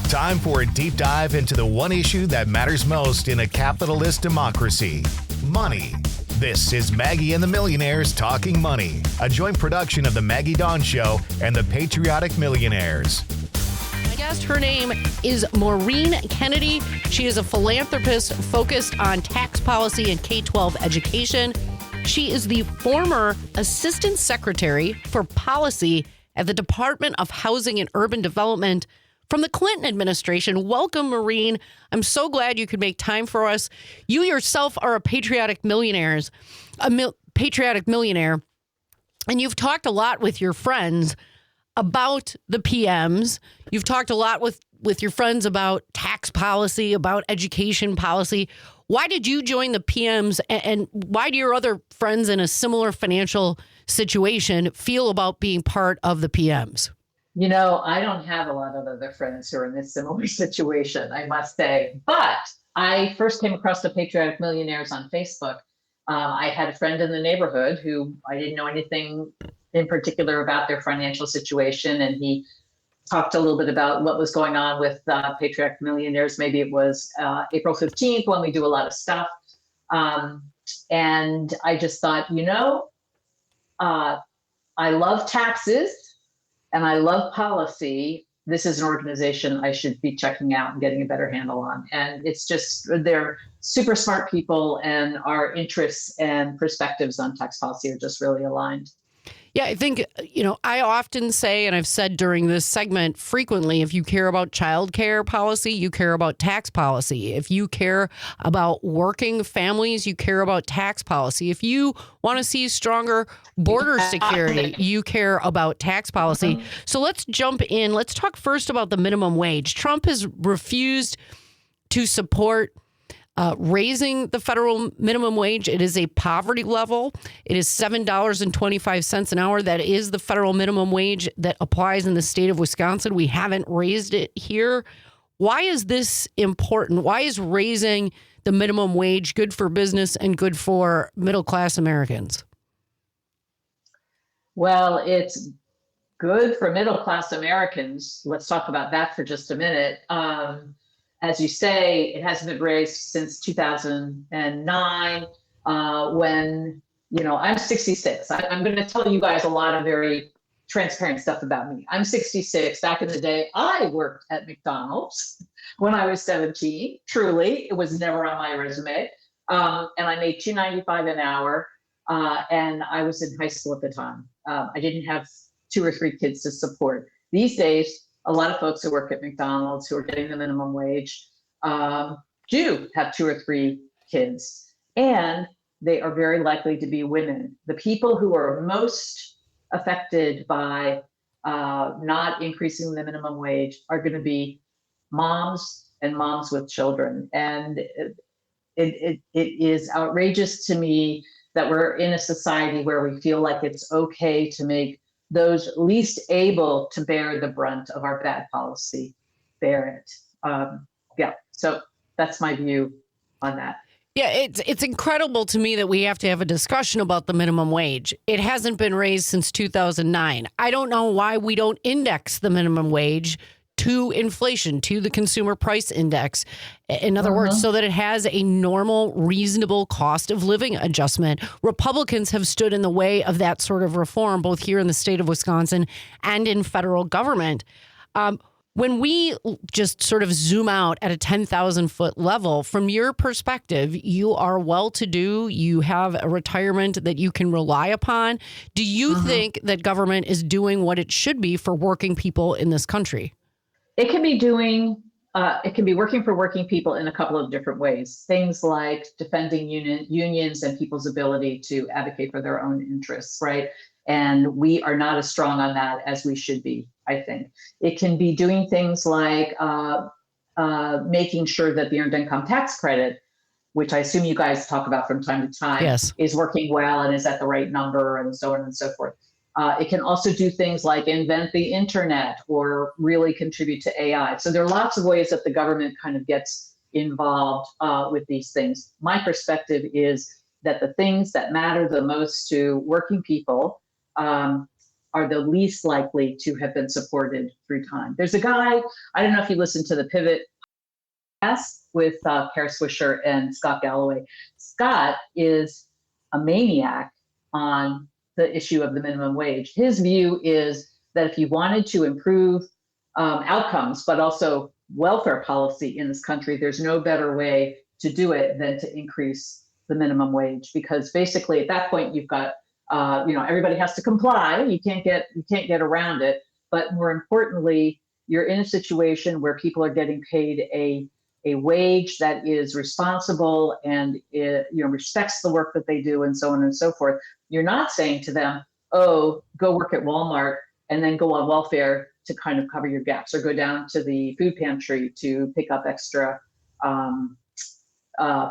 Time for a deep dive into the one issue that matters most in a capitalist democracy: money. This is Maggie and the Millionaires Talking Money, a joint production of The Maggie Dawn Show and the Patriotic Millionaires. My guest, her name is Maureen Kennedy. She is a philanthropist focused on tax policy and K-12 education. She is the former Assistant Secretary for Policy at the Department of Housing and Urban Development from the Clinton administration. Welcome, Maureen. I'm so glad you could make time for us. You yourself are a patriotic millionaire, and you've talked a lot with your friends about the PMs. You've talked a lot with your friends about tax policy, about education policy. Why did you join the PMs, and why do your other friends in a similar financial situation feel about being part of the PMs? You know, I don't have a lot of other friends who are in this similar situation, I must say. But I first came across the Patriotic Millionaires on Facebook. I had a friend in the neighborhood who I didn't know anything in particular about their financial situation, and he talked a little bit about what was going on with Patriotic Millionaires. Maybe it was April 15th when we do a lot of stuff. And I just thought, I love taxes. And I love policy. This is an organization I should be checking out and getting a better handle on. And it's just, they're super smart people, and our interests and perspectives on tax policy are just really aligned. Yeah, I think, I often say, and I've said during this segment frequently, if you care about child care policy, you care about tax policy. If you care about working families, you care about tax policy. If you want to see stronger border security, you care about tax policy. So let's jump in. Let's talk first about the minimum wage. Trump has refused to support raising the federal minimum wage. It is a poverty level. It is $7.25 an hour. That is the federal minimum wage that applies in the state of Wisconsin. We haven't raised it here. Why is this important? Why is raising the minimum wage good for business and good for middle-class Americans? Well, it's good for middle-class Americans. Let's talk about that for just a minute. As you say, it hasn't been raised since 2009, when, I'm 66. I'm going to tell you guys a lot of very transparent stuff about me. I'm 66. Back in the day, I worked at McDonald's when I was 17. Truly, it was never on my resume. And I made $2.95 an hour, and I was in high school at the time. I didn't have 2 or 3 kids to support. These days, a lot of folks who work at McDonald's who are getting the minimum wage do have 2 or 3 kids, and they are very likely to be women. The people who are most affected by not increasing the minimum wage are going to be moms and moms with children. And it is outrageous to me that we're in a society where we feel like it's okay to make those least able to bear the brunt of our bad policy bear it. So that's my view on that. Yeah, it's incredible to me that we have to have a discussion about the minimum wage. It hasn't been raised since 2009. I don't know why we don't index the minimum wage to inflation, to the consumer price index. In other words, so that it has a normal, reasonable cost of living adjustment. Republicans have stood in the way of that sort of reform, both here in the state of Wisconsin and in federal government. When we just sort of zoom out at a 10,000-foot level, from your perspective, you are well-to-do, you have a retirement that you can rely upon. Do you think that government is doing what it should be for working people in this country? It can be working for working people in a couple of different ways. Things like defending unions and people's ability to advocate for their own interests, right? And we are not as strong on that as we should be, I think. It can be doing things like making sure that the earned income tax credit, which I assume you guys talk about from time to time, yes, is working well and is at the right number, and so on and so forth. It can also do things like invent the internet or really contribute to AI. So there are lots of ways that the government kind of gets involved with these things. My perspective is that the things that matter the most to working people are the least likely to have been supported through time. There's a guy, I don't know if you listen to the Pivot podcast with Kara Swisher and Scott Galloway. Scott is a maniac on the issue of the minimum wage. His view is that if you wanted to improve outcomes, but also welfare policy in this country, there's no better way to do it than to increase the minimum wage, because basically at that point you've got everybody has to comply. You can't get around it. But more importantly, you're in a situation where people are getting paid a wage that is responsible and respects the work that they do, and so on and so forth. You're not saying to them, "Oh, go work at Walmart and then go on welfare to kind of cover your gaps, or go down to the food pantry to pick up extra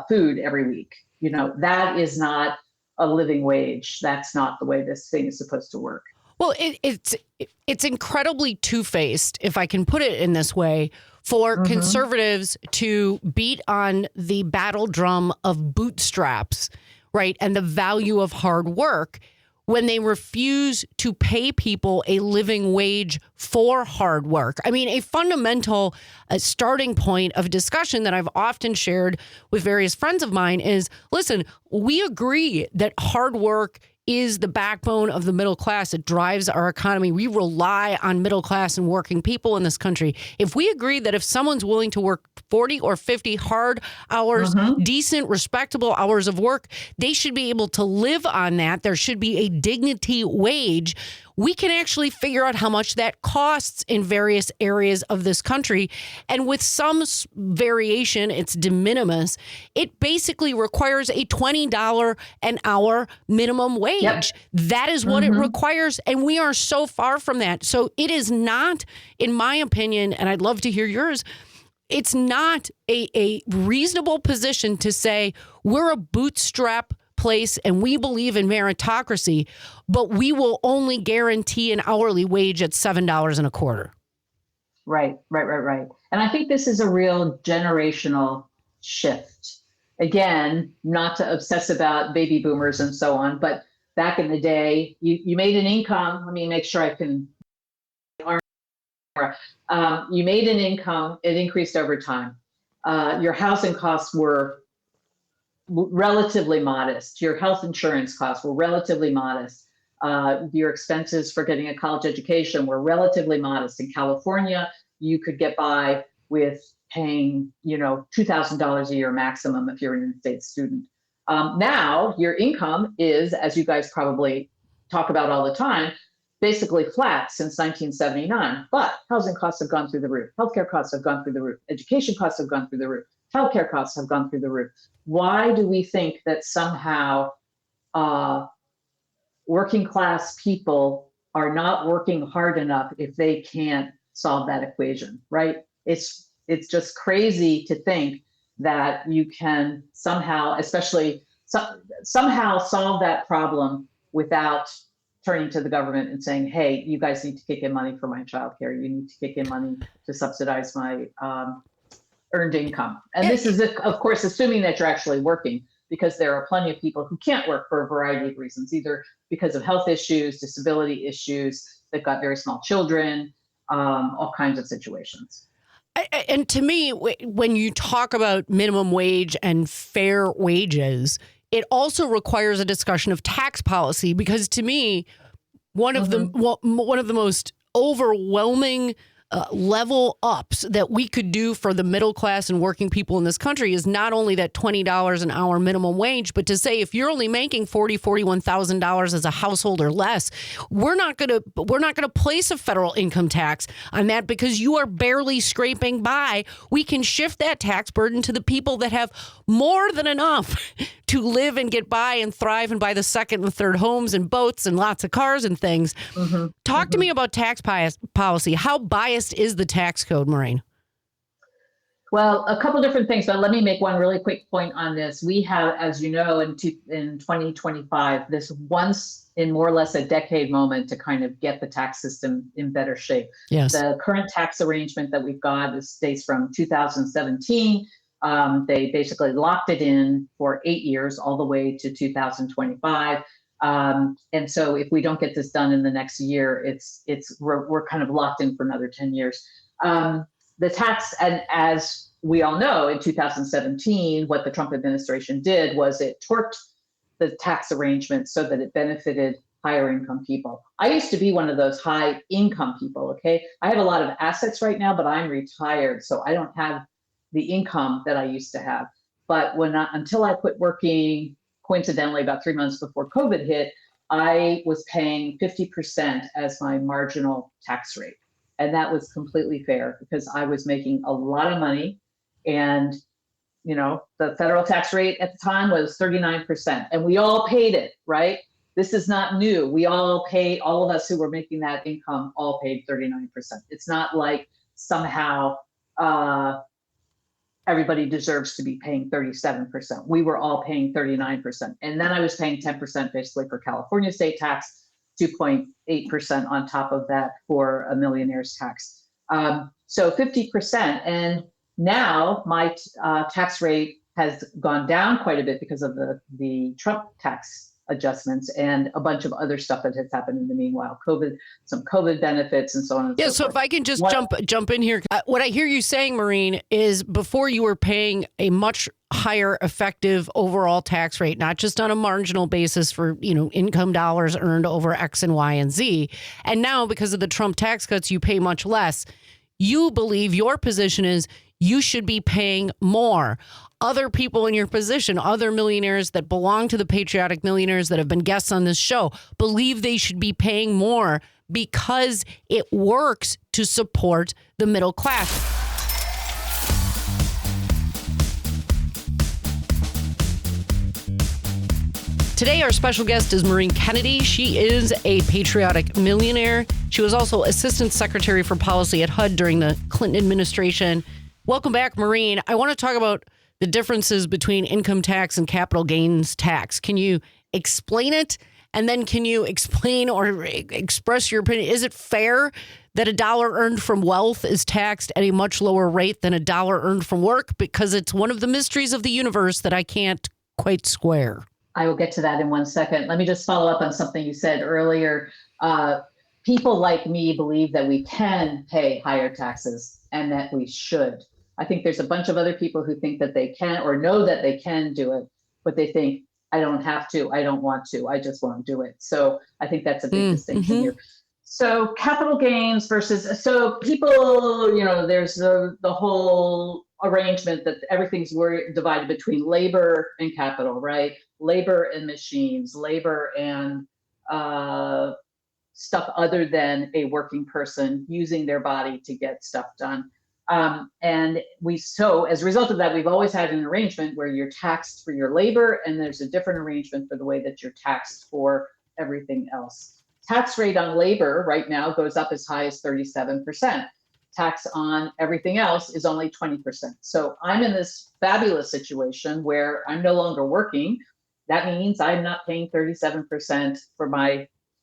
food every week." That is not a living wage. That's not the way this thing is supposed to work. Well, it's incredibly two-faced, if I can put it in this way, for conservatives to beat on the battle drum of bootstraps, right, and the value of hard work, when they refuse to pay people a living wage for hard work. I mean, a fundamental starting point of discussion that I've often shared with various friends of mine is, listen, we agree that hard work is the backbone of the middle class. It drives our economy. We rely on middle class and working people in this country. If we agree that if someone's willing to work 40 or 50 hard hours, decent, respectable hours of work, they should be able to live on that. There should be a dignity wage. We can actually figure out how much that costs in various areas of this country. And with some variation, it's de minimis. It basically requires a $20 an hour minimum wage. Yep. That is what it requires. And we are so far from that. So it is not, in my opinion, and I'd love to hear yours, it's not a reasonable position to say we're a bootstrap place and we believe in meritocracy, but we will only guarantee an hourly wage at $7.25. Right. And I think this is a real generational shift. Again, not to obsess about baby boomers and so on, but back in the day, you made an income. Let me make sure I can. You made an income. It increased over time. Your housing costs were relatively modest. Your health insurance costs were relatively modest. Your expenses for getting a college education were relatively modest. In California, you could get by with paying, $2,000 a year maximum if you're an in-state student. Now your income is, as you guys probably talk about all the time, basically flat since 1979. But housing costs have gone through the roof. Healthcare costs have gone through the roof. Education costs have gone through the roof. Childcare costs have gone through the roof. Why do we think that somehow working class people are not working hard enough if they can't solve that equation, right? It's just crazy to think that you can somehow, somehow solve that problem without turning to the government and saying, hey, you guys need to kick in money for my childcare. You need to kick in money to subsidize my earned income. And this is, of course, assuming that you're actually working, because there are plenty of people who can't work for a variety of reasons, either because of health issues, disability issues, they've got very small children, all kinds of situations. And to me, when you talk about minimum wage and fair wages, it also requires a discussion of tax policy, because to me, one of the most overwhelming level ups that we could do for the middle class and working people in this country is not only that $20 an hour minimum wage, but to say if you're only making $41,000 as a household or less, we're not going to place a federal income tax on that because you are barely scraping by. We can shift that tax burden to the people that have more than enough to live and get by and thrive and buy the second and third homes and boats and lots of cars and things. Talk to me about tax policy. How biased is the tax code, Maureen? Well, a couple different things, but let me make one really quick point on this. We have, as you know, in 2025, this once in more or less a decade moment to kind of get the tax system in better shape. Yes. The current tax arrangement that we've got dates from 2017. They basically locked it in for 8 years, all the way to 2025. And so if we don't get this done in the next year, we're kind of locked in for another 10 years. The tax, and as we all know, in 2017, what the Trump administration did was it torqued the tax arrangement so that it benefited higher income people. I used to be one of those high income people, okay? I have a lot of assets right now, but I'm retired, so I don't have the income that I used to have. But until I quit working, coincidentally, about 3 months before COVID hit, I was paying 50% as my marginal tax rate. And that was completely fair because I was making a lot of money. And, the federal tax rate at the time was 39%. And we all paid it, right? This is not new. We all paid, all of us who were making that income all paid 39%. It's not like somehow everybody deserves to be paying 37%. We were all paying 39%. And then I was paying 10% basically for California state tax, 2.8% on top of that for a millionaire's tax. So 50%. And now my tax rate has gone down quite a bit because of the Trump tax adjustments and a bunch of other stuff that has happened in the meanwhile, some COVID benefits and so on and so forth. So if I can just jump in here, what I hear you saying, Maureen, is before you were paying a much higher effective overall tax rate, not just on a marginal basis for, income dollars earned over X and Y and Z. And now because of the Trump tax cuts, you pay much less. You believe your position is you should be paying more. Other people in your position, other millionaires that belong to the Patriotic Millionaires that have been guests on this show, believe they should be paying more because it works to support the middle class. Today, our special guest is Maureen Kennedy. She is a patriotic millionaire. She was also Assistant Secretary for Policy at HUD during the Clinton administration. Welcome back, Maureen. I want to talk about the differences between income tax and capital gains tax. Can you explain it? And then can you explain or express your opinion? Is it fair that $1 earned from wealth is taxed at a much lower rate than $1 earned from work? Because it's one of the mysteries of the universe that I can't quite square. I will get to that in 1 second. Let me just follow up on something you said earlier. People like me believe that we can pay higher taxes and that we should. I think there's a bunch of other people who think that they can or know that they can do it, but they think, I don't have to, I don't want to, I just won't do it. So I think that's a big distinction here. So capital gains versus, so people, there's the whole arrangement that everything's divided between labor and capital, right? Labor and machines, labor and stuff other than a working person using their body to get stuff done. And so as a result of that, we've always had an arrangement where you're taxed for your labor, and there's a different arrangement for the way that you're taxed for everything else. Tax rate on labor right now goes up as high as 37%. Tax on everything else is only 20%. So I'm in this fabulous situation where I'm no longer working. That means I'm not paying 37%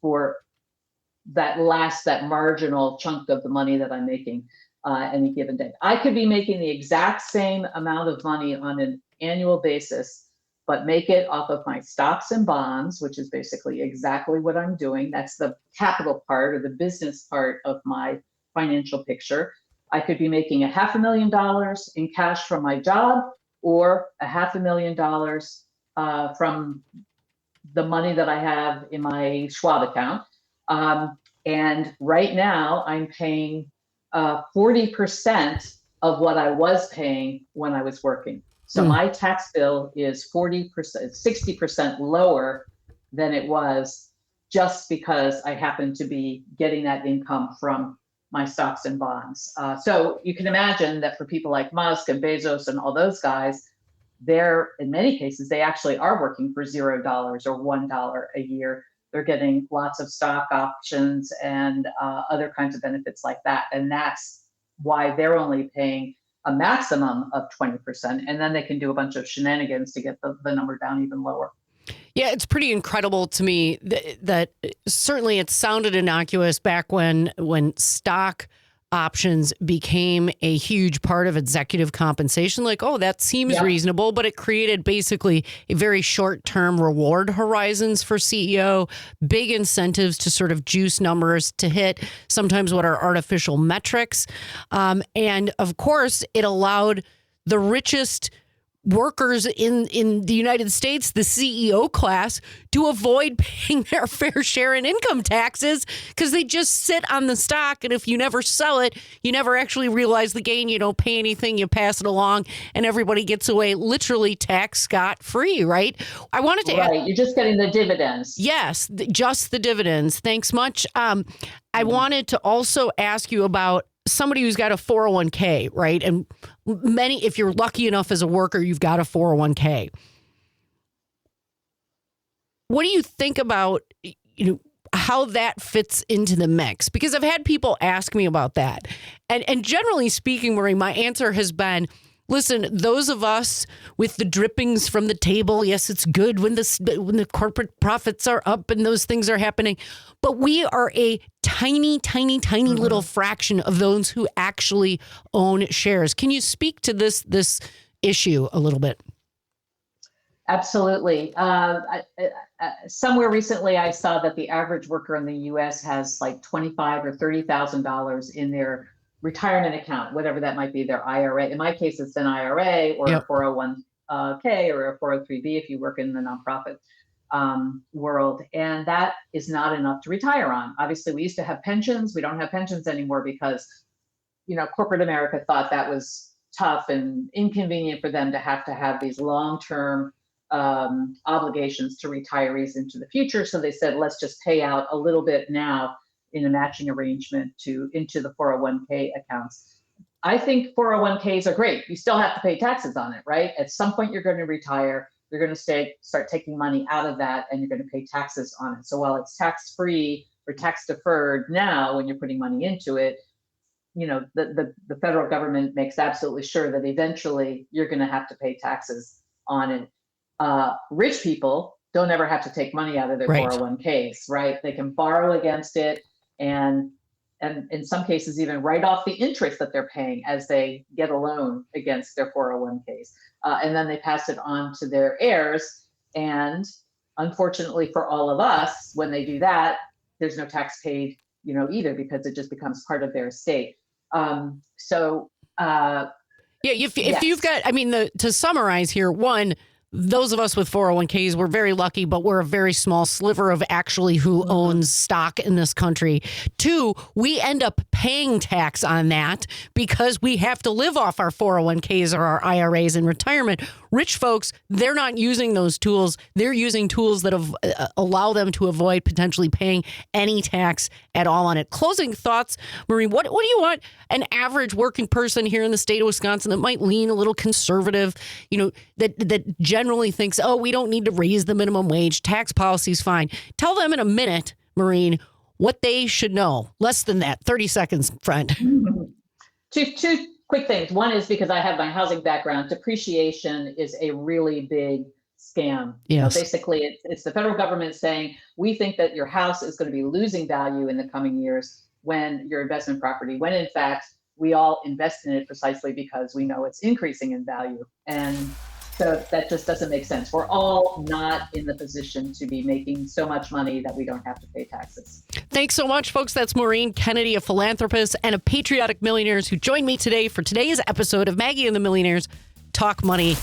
for that marginal chunk of the money that I'm making any given day. I could be making the exact same amount of money on an annual basis, but make it off of my stocks and bonds, which is basically exactly what I'm doing. That's the capital part or the business part of my financial picture. I could be making $500,000 in cash from my job, or $500,000 from the money that I have in my Schwab account. And right now I'm paying 40% of what I was paying when I was working. So my tax bill is 40%, 60% lower than it was just because I happen to be getting that income from my stocks and bonds. So you can imagine that for people like Musk and Bezos and all those guys, in many cases, they actually are working for $0 or $1 a year. They're getting lots of stock options and other kinds of benefits like that. And that's why they're only paying a maximum of 20%. And then they can do a bunch of shenanigans to get the number down even lower. Yeah, it's pretty incredible to me that certainly it sounded innocuous back when stock options became a huge part of executive compensation. Like, oh, that seems reasonable, but it created basically a very short-term reward horizons for CEO, big incentives to sort of juice numbers to hit sometimes what are artificial metrics. And of course, it allowed the richest workers in the United States, the CEO class, to avoid paying their fair share in income taxes because they just sit on the stock. And if you never sell it, you never actually realize the gain. You don't pay anything. You pass it along and everybody gets away literally tax scot-free, right? I wanted to add, you're just getting the dividends. Yes, just the dividends. Thanks much. I wanted to also ask you about somebody who's got a 401k, right? And many, if you're lucky enough as a worker, you've got a 401k. What do you think about, how that fits into the mix? Because I've had people ask me about that. And generally speaking, Maureen, my answer has been, listen, those of us with the drippings from the table, yes, it's good when the corporate profits are up and those things are happening. But we are a tiny little fraction of those who actually own shares. Can you speak to this issue a little bit? Absolutely. Somewhere recently, I saw that the average worker in the U.S. has like $25,000 or $30,000 in their retirement account, whatever that might be, their IRA. In my case, it's an IRA or a 401k or a 403b if you work in the nonprofit world. And that is not enough to retire on. Obviously, we used to have pensions. We don't have pensions anymore because, corporate America thought that was tough and inconvenient for them to have these long-term obligations to retirees into the future. So they said, let's just pay out a little bit now in a matching arrangement into the 401k accounts. I think 401ks are great. You still have to pay taxes on it, right? At some point, you're going to retire. You're going to start taking money out of that, and you're going to pay taxes on it. So while it's tax-free or tax-deferred now, when you're putting money into it, the federal government makes absolutely sure that eventually you're going to have to pay taxes on it. Rich people don't ever have to take money out of their 401ks, right? They can borrow against it and in some cases even write off the interest that they're paying as they get a loan against their 401ks. And then they pass it on to their heirs. And unfortunately for all of us, when they do that, there's no tax paid, either, because it just becomes part of their estate. If you've got, to summarize here, one, those of us with 401ks, we're very lucky, but we're a very small sliver of actually who owns stock in this country. Two, we end up paying tax on that because we have to live off our 401ks or our IRAs in retirement. Rich folks, they're not using those tools. They're using tools that allow them to avoid potentially paying any tax at all on it. Closing thoughts, Maureen, what do you want an average working person here in the state of Wisconsin that might lean a little conservative, that generally thinks, oh, we don't need to raise the minimum wage. Tax policy's fine. Tell them in a minute, Maureen, what they should know. Less than that. 30 seconds, friend. Two quick things. One is because I have my housing background, depreciation is a really big scam. Yes. Basically, it's the federal government saying, we think that your house is going to be losing value in the coming years when your investment property, when in fact, we all invest in it precisely because we know it's increasing in value. And so that just doesn't make sense. We're all not in the position to be making so much money that we don't have to pay taxes. Thanks so much, folks. That's Maureen Kennedy, a philanthropist and a Patriotic Millionaires, who joined me today for today's episode of Maggie and the Millionaires Talk Money.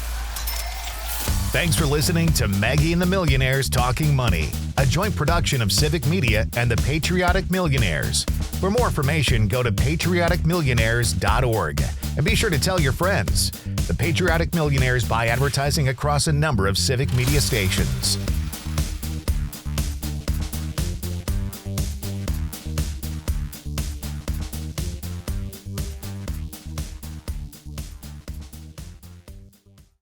Thanks for listening to Maggie and the Millionaires Talking Money, a joint production of Civic Media and the Patriotic Millionaires. For more information, go to patrioticmillionaires.org and be sure to tell your friends. The Patriotic Millionaires buy advertising across a number of Civic Media stations.